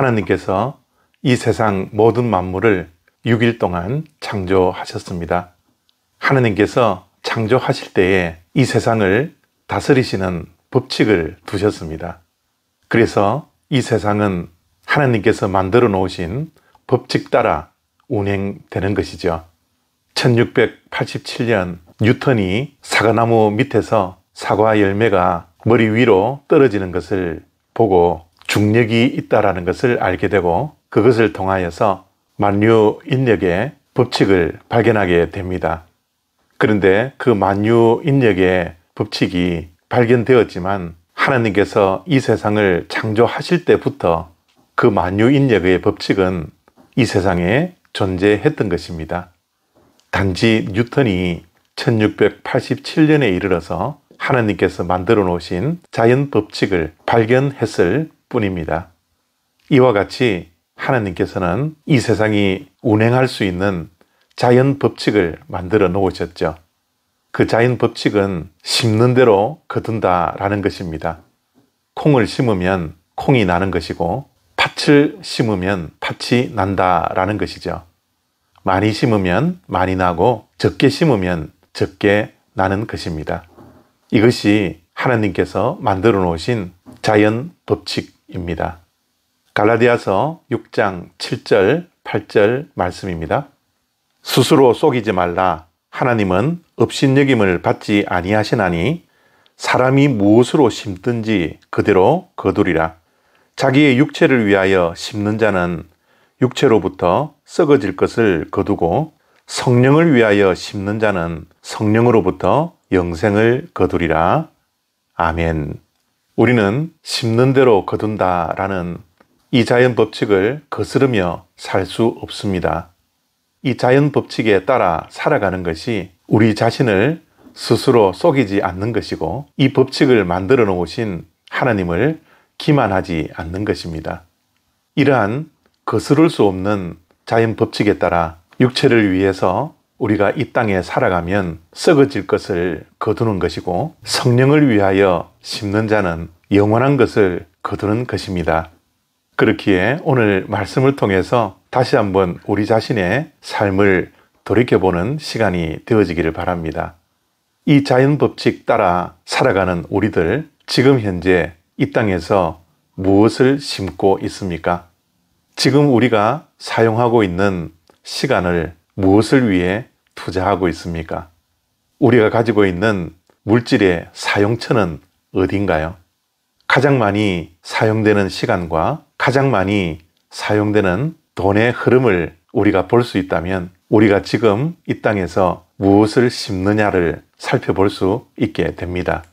하나님께서 이 세상 모든 만물을 6일 동안 창조하셨습니다. 하나님께서 창조하실 때에 이 세상을 다스리시는 법칙을 두셨습니다. 그래서 이 세상은 하나님께서 만들어 놓으신 법칙 따라 운행되는 것이죠. 1687년 뉴턴이 사과나무 밑에서 사과 열매가 머리 위로 떨어지는 것을 보고 중력이 있다라는 것을 알게 되고 그것을 통하여서 만유인력의 법칙을 발견하게 됩니다. 그런데 그 만유인력의 법칙이 발견되었지만 하나님께서 이 세상을 창조하실 때부터 그 만유인력의 법칙은 이 세상에 존재했던 것입니다. 단지 뉴턴이 1687년에 이르러서 하나님께서 만들어 놓으신 자연 법칙을 발견했을 뿐입니다. 이와 같이 하나님께서는 이 세상이 운행할 수 있는 자연 법칙을 만들어 놓으셨죠. 그 자연 법칙은 심는 대로 거둔다라는 것입니다. 콩을 심으면 콩이 나는 것이고 팥을 심으면 팥이 난다라는 것이죠. 많이 심으면 많이 나고 적게 심으면 적게 나는 것입니다. 이것이 하나님께서 만들어 놓으신 자연 법칙입니다. 갈라디아서 6장 7절 8절 말씀입니다. 스스로 속이지 말라. 하나님은 업신여김을 받지 아니하시나니 사람이 무엇으로 심든지 그대로 거두리라. 자기의 육체를 위하여 심는 자는 육체로부터 썩어질 것을 거두고 성령을 위하여 심는 자는 성령으로부터 영생을 거두리라. 아멘. 우리는 심는 대로 거둔다라는 이 자연 법칙을 거스르며 살 수 없습니다. 이 자연 법칙에 따라 살아가는 것이 우리 자신을 스스로 속이지 않는 것이고 이 법칙을 만들어 놓으신 하나님을 기만하지 않는 것입니다. 이러한 거스를 수 없는 자연 법칙에 따라 육체를 위해서 우리가 이 땅에 살아가면 썩어질 것을 거두는 것이고 성령을 위하여 심는 자는 영원한 것을 거두는 것입니다. 그렇기에 오늘 말씀을 통해서 다시 한번 우리 자신의 삶을 돌이켜보는 시간이 되어지기를 바랍니다. 이 자연 법칙 따라 살아가는 우리들, 지금 현재 이 땅에서 무엇을 심고 있습니까? 지금 우리가 사용하고 있는 시간을 무엇을 위해 투자하고 있습니까? 우리가 가지고 있는 물질의 사용처는 어딘가요? 가장 많이 사용되는 시간과 가장 많이 사용되는 돈의 흐름을 우리가 볼 수 있다면 우리가 지금 이 땅에서 무엇을 심느냐를 살펴볼 수 있게 됩니다.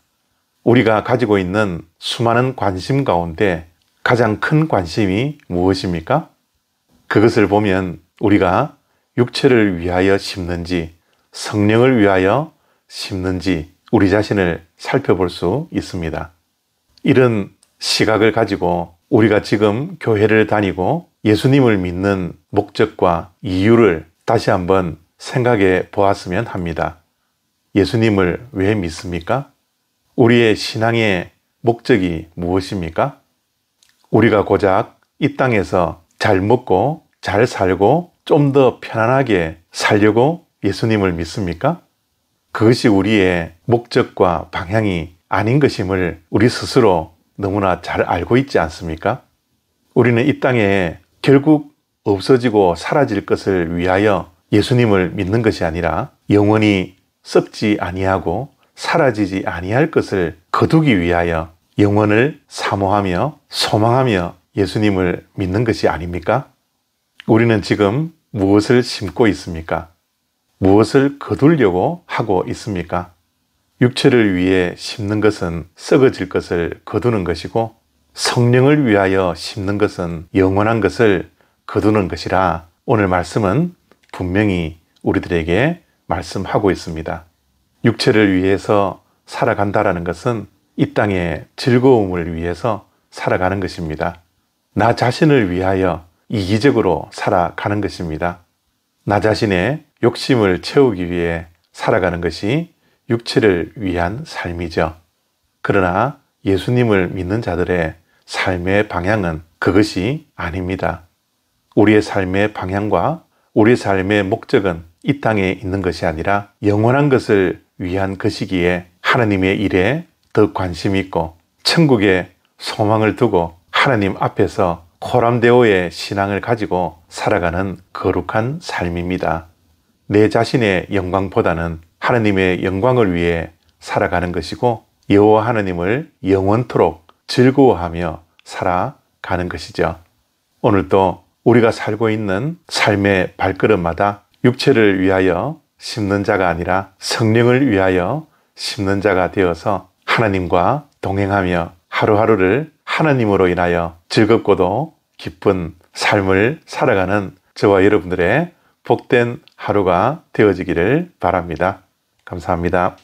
우리가 가지고 있는 수많은 관심 가운데 가장 큰 관심이 무엇입니까? 그것을 보면 우리가 육체를 위하여 심는지 성령을 위하여 심는지 우리 자신을 살펴볼 수 있습니다. 이런 시각을 가지고 우리가 지금 교회를 다니고 예수님을 믿는 목적과 이유를 다시 한번 생각해 보았으면 합니다. 예수님을 왜 믿습니까? 우리의 신앙의 목적이 무엇입니까? 우리가 고작 이 땅에서 잘 먹고 잘 살고 좀 더 편안하게 살려고 예수님을 믿습니까? 그것이 우리의 목적과 방향이 아닌 것임을 우리 스스로 너무나 잘 알고 있지 않습니까? 우리는 이 땅에 결국 없어지고 사라질 것을 위하여 예수님을 믿는 것이 아니라 영원히 썩지 아니하고 사라지지 아니할 것을 거두기 위하여 영원을 사모하며 소망하며 예수님을 믿는 것이 아닙니까? 우리는 지금 무엇을 심고 있습니까? 무엇을 거두려고 하고 있습니까? 육체를 위해 심는 것은 썩어질 것을 거두는 것이고 성령을 위하여 심는 것은 영원한 것을 거두는 것이라 오늘 말씀은 분명히 우리들에게 말씀하고 있습니다. 육체를 위해서 살아간다라는 것은 이 땅의 즐거움을 위해서 살아가는 것입니다. 나 자신을 위하여 이기적으로 살아가는 것입니다. 나 자신의 욕심을 채우기 위해 살아가는 것이 육체를 위한 삶이죠. 그러나 예수님을 믿는 자들의 삶의 방향은 그것이 아닙니다. 우리의 삶의 방향과 우리의 삶의 목적은 이 땅에 있는 것이 아니라 영원한 것을 위한 것이기에 하나님의 일에 더 관심이 있고 천국에 소망을 두고 하나님 앞에서 코람데오의 신앙을 가지고 살아가는 거룩한 삶입니다. 내 자신의 영광보다는 하나님의 영광을 위해 살아가는 것이고 여호와 하나님을 영원토록 즐거워하며 살아가는 것이죠. 오늘도 우리가 살고 있는 삶의 발걸음마다 육체를 위하여 심는 자가 아니라 성령을 위하여 심는 자가 되어서 하나님과 동행하며 하루하루를 하나님으로 인하여 즐겁고도 기쁜 삶을 살아가는 저와 여러분들의 복된 하루가 되어지기를 바랍니다. 감사합니다.